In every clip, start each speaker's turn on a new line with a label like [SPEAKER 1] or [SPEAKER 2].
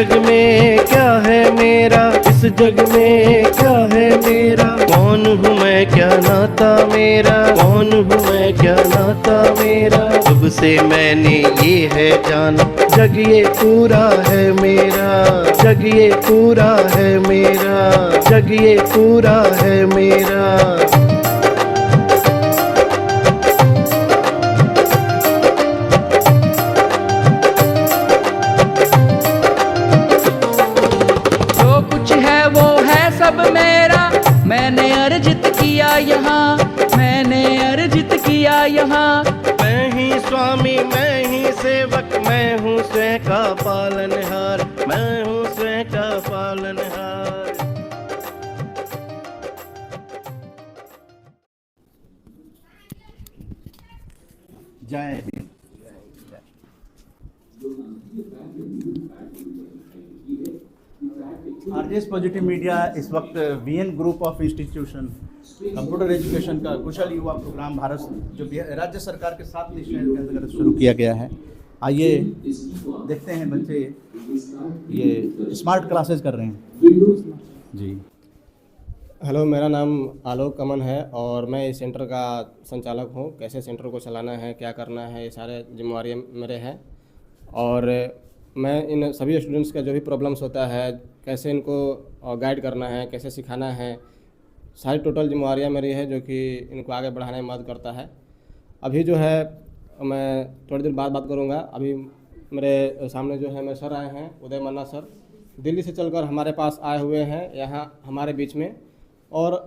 [SPEAKER 1] जग में क्या है मेरा, इस जग में क्या है मेरा, कौन हूँ मैं क्या नाता मेरा, कौन हूँ मैं क्या नाता मेरा। जब से मैंने ये है जाना, जग ये पूरा है मेरा, जग ये पूरा है मेरा, जग ये पूरा है मेरा।
[SPEAKER 2] सब मेरा, मैंने अर्जित किया यहाँ, मैंने अर्जित किया यहाँ।
[SPEAKER 1] मैं ही स्वामी, मैं ही सेवक, मैं हूँ स्वयं का पालनहार, मैं हूँ स्वयं का पालनहार।
[SPEAKER 3] जय हिंद। आरजेएस पॉजिटिव मीडिया इस वक्त VN group of institution computer education का कुशल युवा प्रोग्राम भारत जो राज्य सरकार के 7 निश्चयों के अंतर्गत शुरू किया गया है। आइए देखते हैं, बच्चे ये स्मार्ट क्लासेस कर रहे हैं जी।
[SPEAKER 4] हेलो, मेरा नाम आलोक अमन है और मैं इस सेंटर का संचालक हूँ। कैसे सेंटर को चलाना है, क्या करना है, ये सारे जिम्मेवारी मेरे हैं। और मैं इन सभी स्टूडेंट्स का जो भी प्रॉब्लम्स होता है, कैसे इनको गाइड करना है, कैसे सिखाना है, सारी टोटल जिम्मेवारियाँ मेरी है, जो कि इनको आगे बढ़ाने में मदद करता है। अभी जो है मैं थोड़ी देर बाद बात करूँगा। अभी मेरे सामने जो है मेरे सर आए हैं, उदय मन्ना सर, दिल्ली से चलकर हमारे पास आए हुए हैं यहाँ हमारे बीच में। और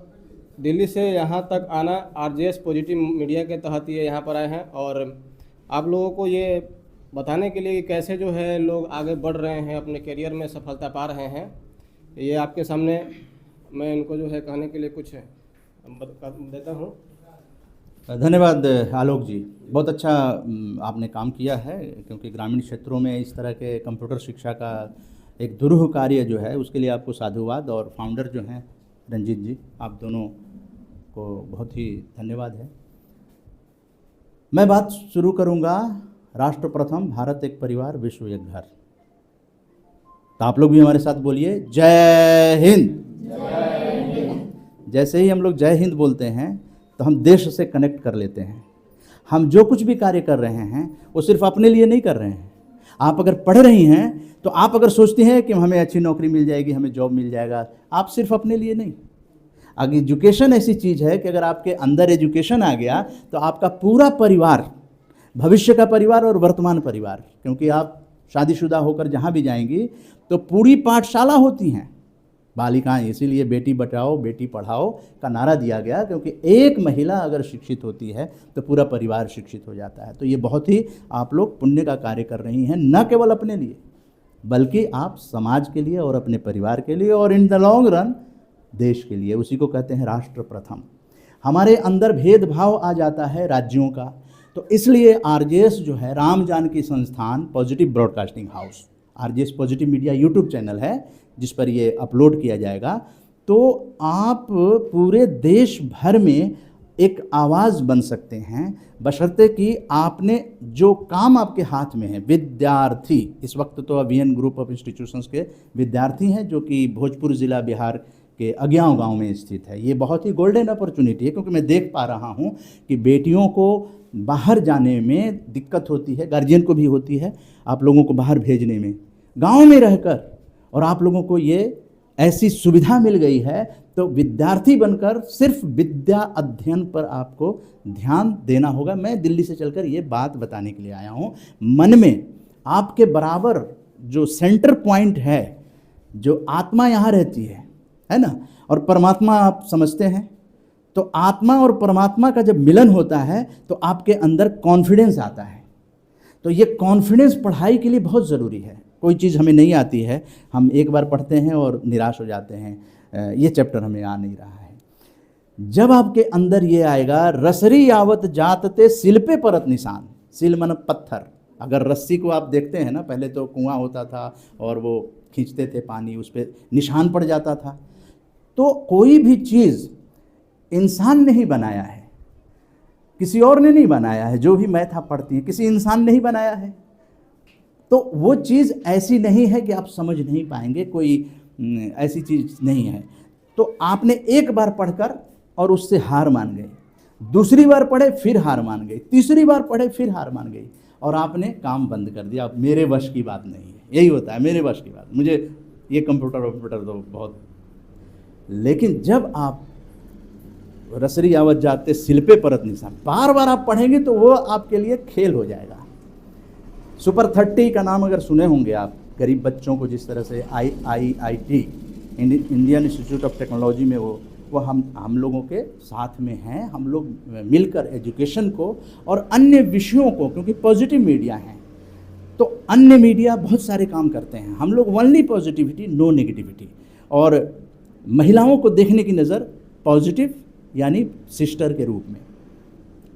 [SPEAKER 4] दिल्ली से यहाँ तक आना आरजेएस पॉजिटिव मीडिया के तहत ये यहाँ पर आए हैं, और आप लोगों को ये बताने के लिए कि कैसे जो है लोग आगे बढ़ रहे हैं, अपने करियर में सफलता पा रहे हैं। ये आपके सामने मैं इनको जो है कहने के लिए कुछ देता हूँ।
[SPEAKER 3] धन्यवाद आलोक जी, बहुत अच्छा आपने काम किया है, क्योंकि ग्रामीण क्षेत्रों में इस तरह के कंप्यूटर शिक्षा का एक दुरूह कार्य जो है उसके लिए आपको साधुवाद। और फाउंडर जो हैं रंजीत जी, आप दोनों को बहुत ही धन्यवाद है। मैं बात शुरू करूंगा राष्ट्र प्रथम, भारत एक परिवार, विश्व एक घर। तो आप लोग भी हमारे साथ बोलिए जय हिंद। जैसे ही हम लोग जय हिंद बोलते हैं तो हम देश से कनेक्ट कर लेते हैं। हम जो कुछ भी कार्य कर रहे हैं वो सिर्फ अपने लिए नहीं कर रहे हैं। आप अगर पढ़ रही हैं तो आप अगर सोचती हैं कि हमें अच्छी नौकरी मिल जाएगी, हमें जॉब मिल जाएगा, आप सिर्फ अपने लिए नहीं। अगर एजुकेशन ऐसी चीज़ है कि अगर आपके अंदर एजुकेशन आ गया तो आपका पूरा परिवार, भविष्य का परिवार और वर्तमान परिवार, क्योंकि आप शादीशुदा होकर जहाँ भी जाएंगी तो पूरी पाठशाला होती हैं बालिकाएं। इसीलिए बेटी बचाओ बेटी पढ़ाओ का नारा दिया गया, क्योंकि एक महिला अगर शिक्षित होती है तो पूरा परिवार शिक्षित हो जाता है। तो ये बहुत ही आप लोग पुण्य का कार्य कर रही हैं, न केवल अपने लिए बल्कि आप समाज के लिए और अपने परिवार के लिए और इन द लॉन्ग रन देश के लिए। उसी को कहते हैं राष्ट्र प्रथम। हमारे अंदर भेदभाव आ जाता है राज्यों का, तो इसलिए आरजेएस जो है राम जानकी संस्थान positive broadcasting house, RJS positive media YouTube channel है जिस पर ये अपलोड किया जाएगा। तो आप पूरे देश भर में एक आवाज़ बन सकते हैं, बशर्ते कि आपने जो काम आपके हाथ में है। विद्यार्थी, इस वक्त तो वीएन ग्रुप ऑफ इंस्टीट्यूशंस के विद्यार्थी हैं जो कि भोजपुर ज़िला बिहार के अज्ञाव गांव में स्थित है। ये बहुत ही गोल्डन अपॉर्चुनिटी है, क्योंकि मैं देख पा रहा हूँ कि बेटियों को बाहर जाने में दिक्कत होती है, गार्जियन को भी होती है आप लोगों को बाहर भेजने में, गांव में रहकर। और आप लोगों को ये ऐसी सुविधा मिल गई है, तो विद्यार्थी बनकर सिर्फ विद्या अध्ययन पर आपको ध्यान देना होगा। मैं दिल्ली से चलकर ये बात बताने के लिए आया हूँ। मन में आपके बराबर जो सेंटर पॉइंट है, जो आत्मा यहाँ रहती है ना, और परमात्मा आप समझते हैं, तो आत्मा और परमात्मा का जब मिलन होता है तो आपके अंदर कॉन्फिडेंस आता है। तो ये कॉन्फिडेंस पढ़ाई के लिए बहुत ज़रूरी है। कोई चीज़ हमें नहीं आती है, हम एक बार पढ़ते हैं और निराश हो जाते हैं, ये चैप्टर हमें आ नहीं रहा है। जब आपके अंदर ये आएगा, रसरी यावत जातते सिल पे परत निशान, सिल मन पत्थर। अगर रस्सी को आप देखते हैं ना, पहले तो कुआं होता था और वो खींचते थे पानी, उस पर निशान पड़ जाता था। तो कोई भी चीज़ इंसान ने ही बनाया है, किसी और ने नहीं बनाया है। जो भी मैथ आप पढ़ती हैं, किसी इंसान ने ही बनाया है। तो वो चीज़ ऐसी नहीं है कि आप समझ नहीं पाएंगे, कोई ऐसी चीज़ नहीं है। तो आपने एक बार पढ़कर और उससे हार मान गए, दूसरी बार पढ़े फिर हार मान गई, तीसरी बार पढ़े फिर हार मान गई, और आपने काम बंद कर दिया। अब मेरे वश की बात नहीं है, यही होता है, मेरे वश की बात, मुझे ये कंप्यूटर तो बहुत। लेकिन जब आप रसरी आवत जाते सिल पे परत निशान बार बार आप पढ़ेंगे तो वो आपके लिए खेल हो जाएगा। सुपर 30 का नाम अगर सुने होंगे आप, गरीब बच्चों को जिस तरह से IIT Indian institute of technology में वो हम लोगों के साथ में हैं। हम लोग मिलकर एजुकेशन को और अन्य विषयों को, क्योंकि पॉजिटिव मीडिया है तो अन्य मीडिया बहुत सारे काम करते हैं, हम लोग ओनली पॉजिटिविटी नो नेगेटिविटी। और महिलाओं को देखने की नज़र पॉजिटिव यानी सिस्टर के रूप में।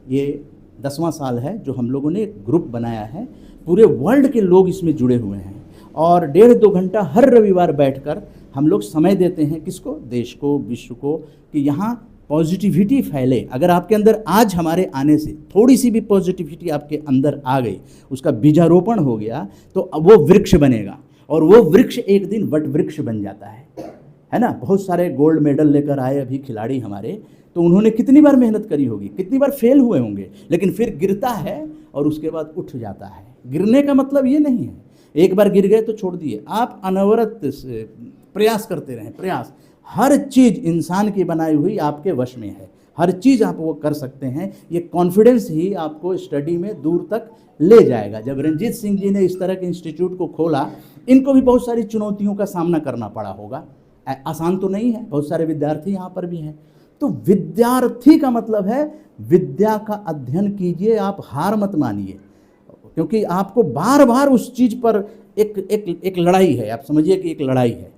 [SPEAKER 3] ये 10वां साल है जो हम लोगों ने ग्रुप बनाया है, पूरे वर्ल्ड के लोग इसमें जुड़े हुए हैं, और 1.5-2 घंटा हर रविवार बैठकर हम लोग समय देते हैं किसको, देश को, विश्व को, कि यहाँ पॉजिटिविटी फैले। अगर आपके अंदर आज हमारे आने से थोड़ी सी भी पॉजिटिविटी आपके अंदर आ गई, उसका बीजारोपण हो गया, तो वो वृक्ष बनेगा, और वो वृक्ष एक दिन वट वृक्ष बन जाता है ना। बहुत सारे गोल्ड मेडल लेकर आए अभी खिलाड़ी हमारे, तो उन्होंने कितनी बार मेहनत करी होगी, कितनी बार फेल हुए होंगे, लेकिन फिर गिरता है और उसके बाद उठ जाता है। गिरने का मतलब ये नहीं है एक बार गिर गए तो छोड़ दिए, आप अनवरत प्रयास करते रहें। प्रयास, हर चीज़ इंसान की बनाई हुई आपके वश में है, हर चीज़ आप वो कर सकते हैं। ये कॉन्फिडेंस ही आपको स्टडी में दूर तक ले जाएगा। जब रंजीत सिंह जी ने इस तरह के इंस्टीट्यूट को खोला, इनको भी बहुत सारी चुनौतियों का सामना करना पड़ा होगा, आसान तो नहीं है। बहुत सारे विद्यार्थी यहाँ पर भी हैं। तो विद्यार्थी का मतलब है विद्या का अध्ययन कीजिए, आप हार मत मानिए, क्योंकि आपको बार बार उस चीज़ पर एक लड़ाई है, आप समझिए कि एक लड़ाई है।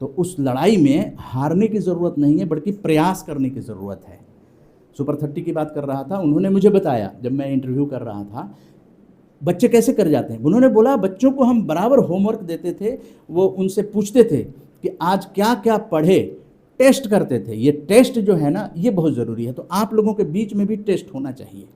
[SPEAKER 3] तो उस लड़ाई में हारने की ज़रूरत नहीं है, बल्कि प्रयास करने की ज़रूरत है। सुपर 30 की बात कर रहा था, उन्होंने मुझे बताया जब मैं इंटरव्यू कर रहा था, बच्चे कैसे कर जाते हैं। उन्होंने बोला बच्चों को हम बराबर होमवर्क देते थे, वो उनसे पूछते थे कि आज क्या क्या पढ़े, टेस्ट करते थे। ये टेस्ट जो है ना, ये बहुत ज़रूरी है। तो आप लोगों के बीच में भी टेस्ट होना चाहिए,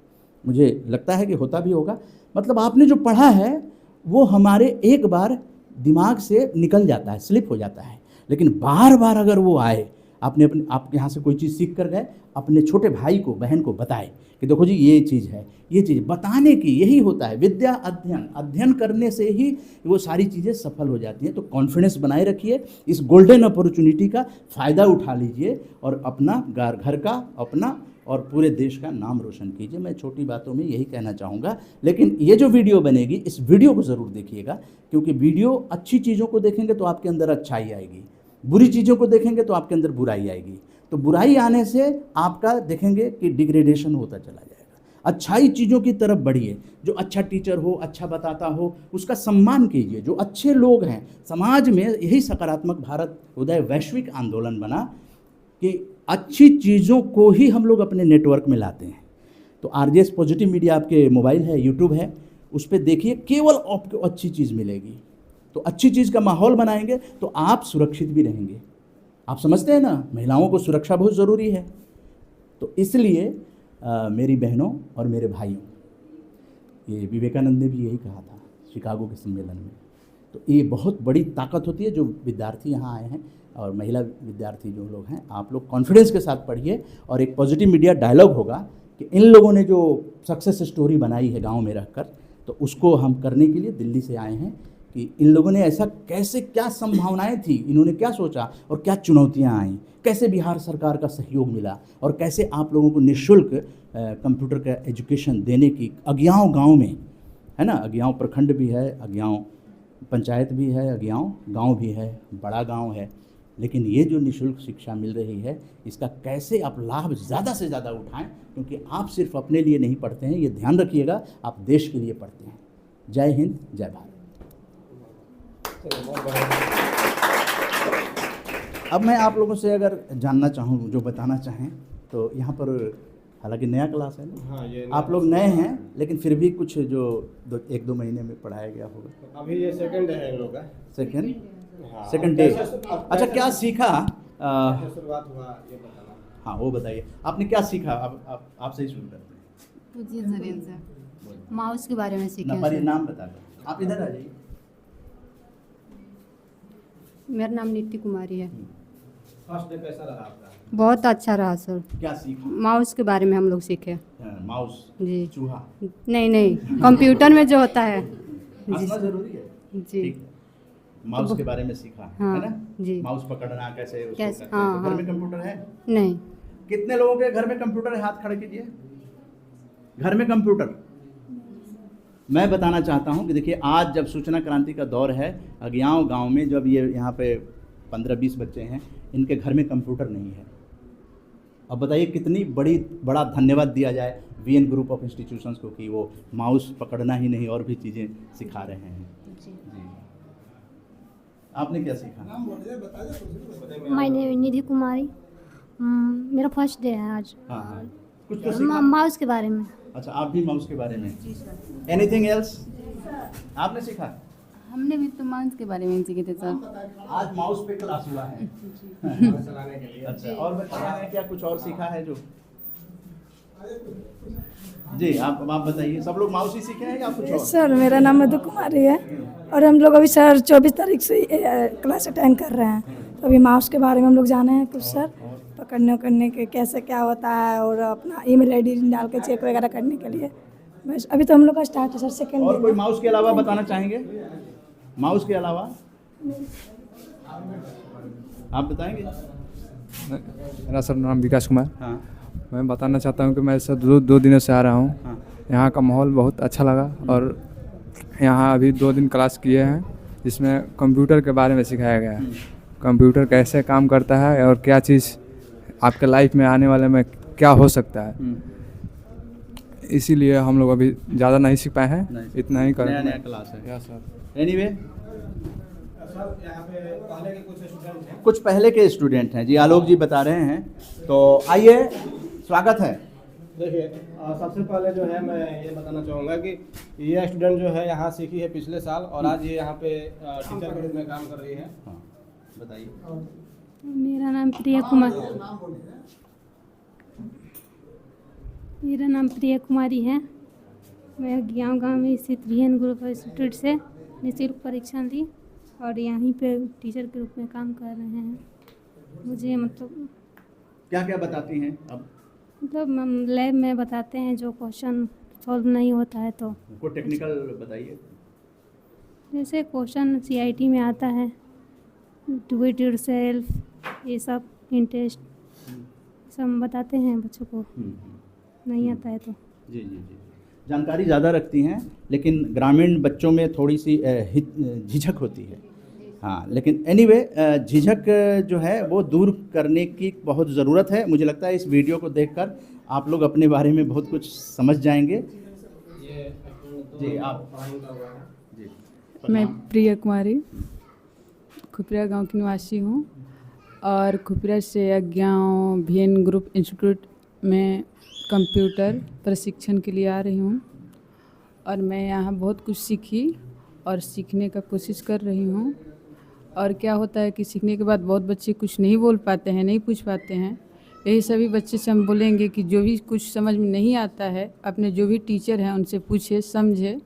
[SPEAKER 3] मुझे लगता है कि होता भी होगा। मतलब आपने जो पढ़ा है वो हमारे एक बार दिमाग से निकल जाता है, स्लिप हो जाता है, लेकिन बार बार अगर वो आए, आपके यहाँ से कोई चीज़ सीख कर गए, अपने छोटे भाई को, बहन को बताए कि देखो जी ये चीज़ है, ये चीज़ बताने की, यही होता है विद्या। अध्ययन करने से ही वो सारी चीज़ें सफल हो जाती हैं। तो कॉन्फिडेंस बनाए रखिए, इस गोल्डन अपॉर्चुनिटी का फ़ायदा उठा लीजिए और अपना घर का, अपना और पूरे देश का नाम रोशन कीजिए। मैं छोटी बातों में यही कहना चाहूँगा। लेकिन ये जो वीडियो बनेगी, इस वीडियो को ज़रूर देखिएगा, क्योंकि वीडियो अच्छी चीज़ों को देखेंगे तो आपके अंदर अच्छाई आएगी, बुरी चीज़ों को देखेंगे तो आपके अंदर बुराई आएगी। तो बुराई आने से आपका देखेंगे कि डिग्रेडेशन होता चला जाएगा। अच्छाई चीज़ों की तरफ बढ़िए, जो अच्छा टीचर हो, अच्छा बताता हो, उसका सम्मान कीजिए। जो अच्छे लोग हैं समाज में, यही सकारात्मक भारत उदय वैश्विक आंदोलन बना कि अच्छी चीज़ों को ही हम लोग अपने नेटवर्क में लाते हैं। तो RJS पॉजिटिव मीडिया आपके मोबाइल है, यूट्यूब है, उस पर देखिए, केवल आपको अच्छी चीज़ मिलेगी। तो अच्छी चीज़ का माहौल बनाएंगे तो आप सुरक्षित भी रहेंगे। आप समझते हैं ना, महिलाओं को सुरक्षा बहुत ज़रूरी है। तो इसलिए मेरी बहनों और मेरे भाइयों, ये विवेकानंद ने भी यही कहा था शिकागो के सम्मेलन में। तो ये बहुत बड़ी ताकत होती है जो विद्यार्थी यहाँ आए हैं और महिला विद्यार्थी जो लोग हैं, आप लोग कॉन्फिडेंस के साथ पढ़िए। और एक पॉजिटिव मीडिया डायलॉग होगा कि इन लोगों ने जो सक्सेस स्टोरी बनाई है गांव में रहकर, तो उसको हम करने के लिए दिल्ली से आए हैं कि इन लोगों ने ऐसा कैसे, क्या संभावनाएं थी, इन्होंने क्या सोचा और क्या चुनौतियां आईं, कैसे बिहार सरकार का सहयोग मिला और कैसे आप लोगों को निःशुल्क कंप्यूटर का एजुकेशन देने की अगियाँव गाँव में, है ना, अगियाँव प्रखंड भी है, अगियाँव पंचायत भी है, अगियाँव गाँव भी है, बड़ा गाँव है, लेकिन ये जो निःशुल्क शिक्षा मिल रही है, इसका कैसे आप लाभ ज़्यादा से ज़्यादा उठाएं, क्योंकि आप सिर्फ अपने लिए नहीं पढ़ते हैं, ये ध्यान रखिएगा, आप देश के लिए पढ़ते हैं। जय हिंद, जय भारत। अब मैं आप लोगों से अगर जानना चाहूँ, जो बताना चाहें, तो यहाँ पर हालांकि नया क्लास है ना,
[SPEAKER 4] हाँ, ये
[SPEAKER 3] आप लोग नए हैं, लेकिन फिर भी कुछ जो 1-2 महीने में पढ़ाया गया होगा।
[SPEAKER 4] अभी ये सेकंड है इन लोग का,
[SPEAKER 3] सेकंड डे। अच्छा, क्या सीखा?
[SPEAKER 4] शुरुआत हुआ ये बताना।
[SPEAKER 3] हाँ, वो बताइए, आपने क्या सीखा? आपसे ही शुरू करते हैं।
[SPEAKER 5] मुझे जरिए से माउस के बारे में सीखा।
[SPEAKER 3] नाम बता दो। आप इधर आ जाइए।
[SPEAKER 5] मेरा नाम नीति कुमारी है।
[SPEAKER 3] फर्स्ट डे कैसा रहा आपका?
[SPEAKER 5] बहुत अच्छा रहा सर।
[SPEAKER 3] क्या सीखा?
[SPEAKER 5] माउस के बारे में हम लोग सीखे।
[SPEAKER 3] माउस,
[SPEAKER 5] जी।
[SPEAKER 3] चूहा
[SPEAKER 5] नहीं नहीं, कंप्यूटर में जो होता है। जी
[SPEAKER 3] आना जरूरी है।
[SPEAKER 5] जी।
[SPEAKER 3] ठीक है। माउस के बारे में सीखा
[SPEAKER 5] हाँ,
[SPEAKER 3] है ना?
[SPEAKER 5] जी।
[SPEAKER 3] माउस पकड़ना कैसे उसको
[SPEAKER 5] कैसे?
[SPEAKER 3] करते हैं।
[SPEAKER 5] हाँ,
[SPEAKER 3] तो घर
[SPEAKER 5] हाँ।
[SPEAKER 3] में कंप्यूटर है?
[SPEAKER 5] नहीं।
[SPEAKER 3] कितने लोगों के घर में कंप्यूटर है? हाथ खड़े कीजिए। घर में कंप्यूटर। मैं बताना चाहता हूं कि देखिए, आज जब सूचना क्रांति का दौर है, अज्ञाव गांव में जब ये यहाँ पे 15-20 बच्चे हैं, इनके घर में कंप्यूटर नहीं है। अब बताइए कितनी बड़ा धन्यवाद दिया जाए वीएन ग्रुप ऑफ इंस्टीट्यूशंस को कि वो माउस पकड़ना ही नहीं और भी चीज़ें सिखा रहे हैं। जी। आपने क्या सीखा?
[SPEAKER 6] माय नेम निधि कुमारी। मेरा फर्स्ट डे है आज।
[SPEAKER 3] हाँ हाँ, कुछ तो सीखा।
[SPEAKER 6] माउस के बारे में।
[SPEAKER 3] अच्छा, आप भी माउस के बारे में? Anything else? आपने सीखा?
[SPEAKER 7] हमने भी तो माउस के बारे में सीखे थे सर।
[SPEAKER 3] आज माउस पे क्लास हुआ है। अच्छा, और बताया क्या कुछ और सीखा है जो? जी, आप बताइए। सब लोग माउस ही सीखे हैं या कुछ और?
[SPEAKER 8] सर मेरा नाम मधु कुमारी है और हम लोग अभी सर 24 तारीख से क्लास अटेंड कर रहे हैं। तो अभी माउस के बारे में हम लोग जाने हैं कुछ सर, पकड़ने के कैसे क्या होता है और अपना ईमेल आईडी डाल के चेक वगैरह करने के लिए। बस अभी तो हम लोग का स्टार्ट है सर, सेकेंड।
[SPEAKER 3] और कोई माउस के अलावा बताना चाहेंगे? माउस के अलावा आप बताएंगे?
[SPEAKER 9] मेरा सर नाम विकास कुमार।
[SPEAKER 3] हाँ
[SPEAKER 9] मैं बताना चाहता हूँ कि मैं सर दो दिनों से आ रहा हूँ।
[SPEAKER 3] हाँ।
[SPEAKER 9] यहाँ का माहौल बहुत अच्छा लगा और यहाँ अभी 2 दिन क्लास किए हैं जिसमें कंप्यूटर के बारे में सिखाया गया है। कंप्यूटर कैसे काम करता है और क्या चीज़ आपके लाइफ में आने वाले में क्या हो सकता है। इसीलिए हम लोग अभी ज़्यादा नहीं सीख पाए हैं, इतना ही कर
[SPEAKER 3] नया क्लास है।
[SPEAKER 9] Yes sir.
[SPEAKER 3] एनीवे,
[SPEAKER 4] सर यहाँ पे पहले के कुछ स्टूडेंट हैं।
[SPEAKER 3] कुछ पहले के स्टूडेंट हैं जी, आलोक जी बता रहे हैं। तो आइए, स्वागत है।
[SPEAKER 4] देखिए, सबसे पहले जो है मैं ये बताना चाहूँगा कि ये स्टूडेंट जो है यहाँ सीखी है पिछले साल और आज ये यहाँ पे टीचर के रूप में काम कर रही है।
[SPEAKER 3] हाँ, बताइए।
[SPEAKER 6] मेरा नाम प्रिया कुमारी है। मैं गांव में स्थित वीएन ग्रुप इंस्टीट्यूट से निःशुल्क परीक्षा दी और यहीं पे टीचर के रूप में काम कर रहे हैं। मुझे मतलब
[SPEAKER 3] क्या क्या बताती हैं अब?
[SPEAKER 6] मतलब लैब में बताते हैं जो क्वेश्चन सॉल्व नहीं होता है तो।
[SPEAKER 3] कोई टेक्निकल बताइए।
[SPEAKER 6] जैसे क्वेश्चन सीआईटी में आता है, डू इट योरसेल्फ, ये सब इंटरेस्ट सब बताते हैं बच्चों को। नहीं आता है तो।
[SPEAKER 3] जी जी जी, जानकारी ज़्यादा रखती हैं, लेकिन ग्रामीण बच्चों में थोड़ी सी झिझक होती है। हाँ, लेकिन एनीवे झिझक जो है वो दूर करने की बहुत ज़रूरत है। मुझे लगता है इस वीडियो को देखकर आप लोग अपने बारे में बहुत कुछ समझ जाएंगे। जी, आप? जी,
[SPEAKER 7] मैं प्रिया कुमारी खुपरिया गांव की निवासी हूं और खुपरिया से अज्ञाव वीएन ग्रुप इंस्टीट्यूट में कंप्यूटर प्रशिक्षण के लिए आ रही हूं और मैं यहाँ बहुत कुछ सीखी और सीखने का कोशिश कर रही हूं। और क्या होता है कि सीखने के बाद बहुत बच्चे कुछ नहीं बोल पाते हैं, नहीं पूछ पाते हैं। यही सभी बच्चे से हम बोलेंगे कि जो भी कुछ समझ में नहीं आता है, अपने जो भी टीचर हैं उनसे पूछे, समझे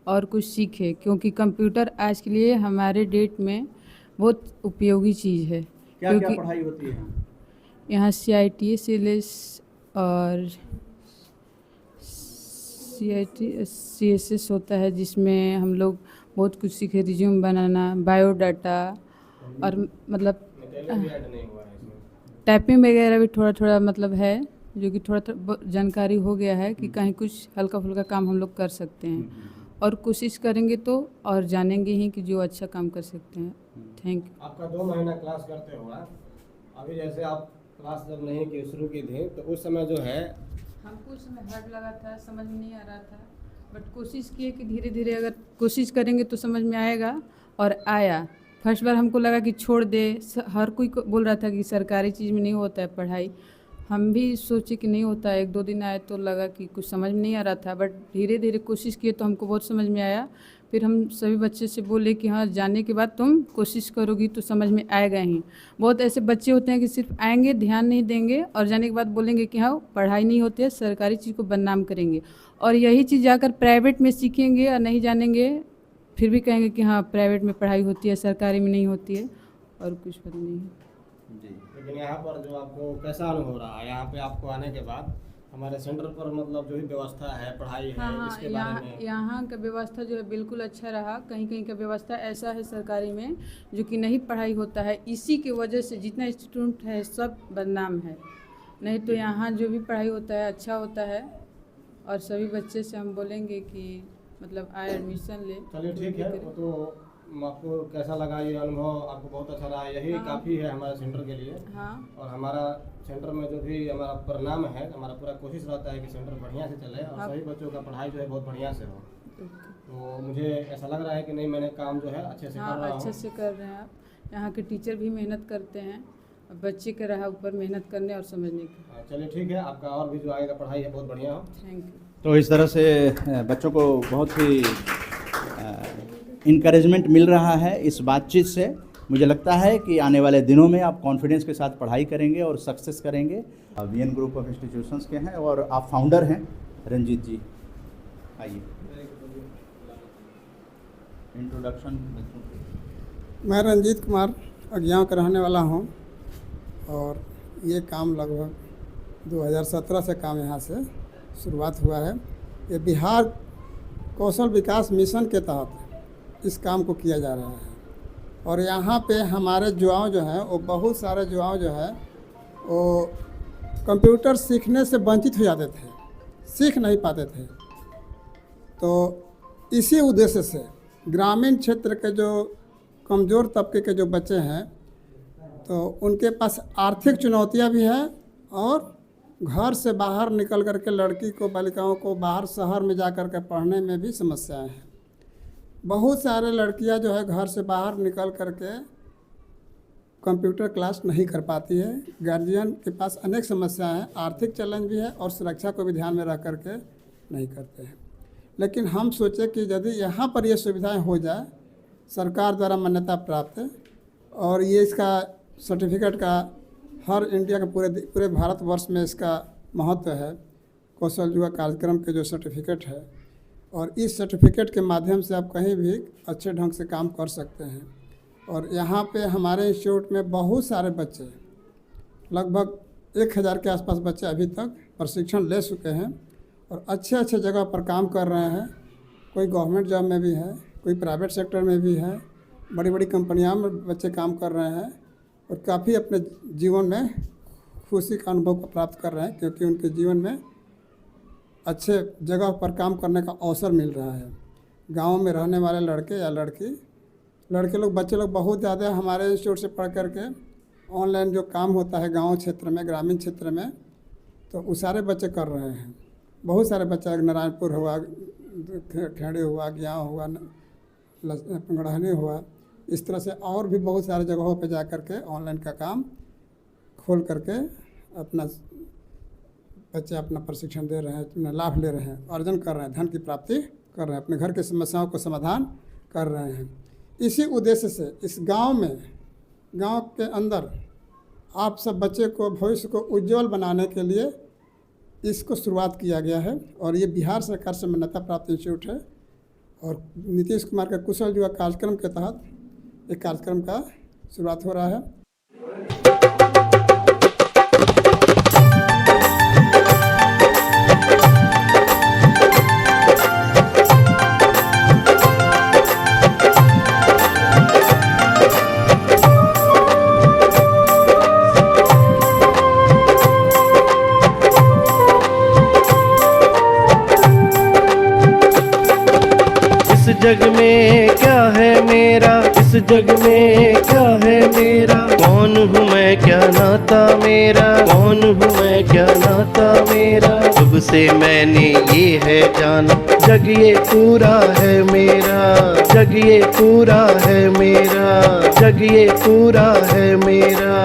[SPEAKER 7] और कुछ सीखे, क्योंकि कंप्यूटर आज के लिए हमारे डेट में बहुत उपयोगी चीज़ है।
[SPEAKER 3] क्या क्या पढ़ाई होती है
[SPEAKER 7] यहाँ CIT CLS और CSS होता है, जिसमें हम लोग बहुत कुछ सीखे, रिज्यूम बनाना, बायोडाटा और मतलब टाइपिंग वगैरह भी थोड़ा थोड़ा मतलब है, जो कि थोड़ा थोड़ा जानकारी हो गया है कि कहीं कुछ हल्का फुल्का काम हम लोग कर सकते हैं और कोशिश करेंगे तो और जानेंगे ही कि जो अच्छा काम कर सकते हैं। Thank you.
[SPEAKER 4] आपका 2 महीना क्लास करते हुआ अभी जैसे आप क्लास जब नहीं की शुरू की थी तो उस समय जो है
[SPEAKER 7] हमको उस समय हार्ड लगा था, समझ में नहीं आ रहा था, बट कोशिश किए कि धीरे धीरे अगर कोशिश करेंगे तो समझ में आएगा और आया। फर्स्ट बार हमको लगा कि छोड़ दे, हर कोई बोल रहा था कि सरकारी चीज़ में नहीं होता है पढ़ाई। हम भी सोचे कि नहीं होता है, 1-2 दिन आए तो लगा कि कुछ समझ में नहीं आ रहा था, बट धीरे धीरे कोशिश किए तो हमको बहुत समझ में आया। फिर हम सभी बच्चे से बोले कि हाँ, जाने के बाद तुम कोशिश करोगी तो समझ में आएगा ही। बहुत ऐसे बच्चे होते हैं कि सिर्फ आएंगे, ध्यान नहीं देंगे और जाने के बाद बोलेंगे कि हाँ पढ़ाई नहीं होती है, सरकारी चीज़ को बदनाम करेंगे। और यही चीज़ जाकर प्राइवेट में सीखेंगे और नहीं जानेंगे, फिर भी कहेंगे कि हाँ प्राइवेट में पढ़ाई होती है, सरकारी में नहीं होती है, और कुछ पता नहीं है।
[SPEAKER 4] लेकिन यहाँ पर जो आपको कैसा अनुभव रहा है यहाँ पे आपको आने के बाद? हमारे सेंटर पर मतलब जो भी व्यवस्था है, पढ़ाई है,
[SPEAKER 7] हाँ,
[SPEAKER 4] इसके बारे में?
[SPEAKER 7] यहाँ का व्यवस्था जो है बिल्कुल अच्छा रहा। कहीं कहीं का व्यवस्था ऐसा है सरकारी में जो कि नहीं पढ़ाई होता है, इसी की वजह से जितना स्टूडेंट है सब बदनाम है। नहीं तो यहाँ जो भी पढ़ाई होता है अच्छा होता है, और सभी बच्चे से हम बोलेंगे कि मतलब आए एडमिशन ले।
[SPEAKER 4] चलिए ठीक है। तो आपको कैसा लगा ये अनुभव? आपको बहुत अच्छा रहा, यही काफ़ी है हमारे सेंटर के लिए।
[SPEAKER 7] हाँ,
[SPEAKER 4] और हमारा सेंटर में जो भी हमारा परिणाम है, हमारा पूरा कोशिश रहता है कि सेंटर बढ़िया से चले और सभी बच्चों का पढ़ाई जो है बहुत बढ़िया से हो। तो मुझे ऐसा लग रहा है कि नहीं, मैंने काम जो है अच्छे से कर रहा हूँ।
[SPEAKER 7] अच्छे से कर रहे हैं आप। यहाँ के टीचर भी मेहनत करते हैं, और बच्चे के रहा ऊपर मेहनत करने और समझने की।
[SPEAKER 4] चलिए ठीक है, आपका और भी जो आगे का पढ़ाई है बहुत बढ़िया हो।
[SPEAKER 7] Thank you.
[SPEAKER 3] तो इस तरह से बच्चों को बहुत ही इनकरेजमेंट मिल रहा है इस बातचीत से। मुझे लगता है कि आने वाले दिनों में आप कॉन्फिडेंस के साथ पढ़ाई करेंगे और सक्सेस करेंगे। वीएन ग्रुप ऑफ इंस्टीट्यूशंस के हैं और आप फाउंडर हैं रंजीत जी, आइए इंट्रोडक्शन।
[SPEAKER 10] मैं रंजीत कुमार अज्ञाव का रहने वाला हूँ, और ये काम लगभग 2017 से काम यहाँ से शुरुआत हुआ है। ये बिहार कौशल विकास मिशन के तहत इस काम को किया जा रहा है। और यहाँ पे हमारे युवाओं जो हैं वो बहुत सारे युवाओं जो है वो कंप्यूटर सीखने से वंचित हो जाते थे, सीख नहीं पाते थे। तो इसी उद्देश्य से ग्रामीण क्षेत्र के जो कमज़ोर तबके के जो बच्चे हैं, तो उनके पास आर्थिक चुनौतियाँ भी हैं, और घर से बाहर निकल कर के लड़की को, बालिकाओं को बाहर शहर में जा कर के पढ़ने में भी समस्याएं हैं। बहुत सारे लड़कियां जो है घर से बाहर निकल कर के कंप्यूटर क्लास नहीं कर पाती है। गार्जियन के पास अनेक समस्याएं हैं, आर्थिक चैलेंज भी है, और सुरक्षा को भी ध्यान में रख कर के नहीं करते हैं। लेकिन हम सोचे कि यदि यहाँ पर ये सुविधाएं हो जाए, सरकार द्वारा मान्यता प्राप्त है, और ये इसका सर्टिफिकेट का हर इंडिया के पूरे भारतवर्ष में इसका महत्व है। कौशल युवा कार्यक्रम के जो सर्टिफिकेट है, और इस सर्टिफिकेट के माध्यम से आप कहीं भी अच्छे ढंग से काम कर सकते हैं। और यहाँ पे हमारे इंस्टीट्यूट में बहुत सारे बच्चे, लगभग 1000 के आसपास बच्चे अभी तक प्रशिक्षण ले चुके हैं, और अच्छे अच्छे जगह पर काम कर रहे हैं। कोई गवर्नमेंट जॉब में भी है, कोई प्राइवेट सेक्टर में भी है, बड़ी बड़ी कंपनियों में बच्चे काम कर रहे हैं, और काफ़ी अपने जीवन में खुशी का अनुभव प्राप्त कर रहे हैं, क्योंकि उनके जीवन में अच्छे जगह पर काम करने का अवसर मिल रहा है। गांव में रहने वाले लड़के या लड़के लोग, बच्चे लोग बहुत ज़्यादा हमारे इंस्टीट्यूट से पढ़ कर के ऑनलाइन जो काम होता है गांव क्षेत्र में, ग्रामीण क्षेत्र में, तो वो सारे बच्चे कर रहे हैं। बहुत सारे बच्चे, नारायणपुर हुआ, खेड़े हुआ, ज्ञाव हुआ, पंगड़हनी हुआ, इस तरह से और भी बहुत सारे जगहों पे जा कर के ऑनलाइन का काम खोल करके अपना बच्चे अपना प्रशिक्षण दे रहे हैं, अपना लाभ ले रहे हैं, अर्जन कर रहे हैं, धन की प्राप्ति कर रहे हैं, अपने घर की समस्याओं को समाधान कर रहे हैं। इसी उद्देश्य से इस गांव के अंदर आप सब बच्चे को, भविष्य को उज्जवल बनाने के लिए इसको शुरुआत किया गया है। और ये बिहार सरकार से मान्यता प्राप्त इंस्टीट्यूट है, और नीतीश कुमार के कुशल युवा कार्यक्रम के तहत एक कार्यक्रम का शुरुआत हो रहा है।
[SPEAKER 1] जग में क्या है मेरा, इस जग में क्या है मेरा, कौन हूँ मैं क्या नाता मेरा, कौन हूँ मैं क्या नाता मेरा, जब से मैंने ये है जाना, जग ये पूरा है मेरा, जग ये पूरा है मेरा, जग ये पूरा है मेरा।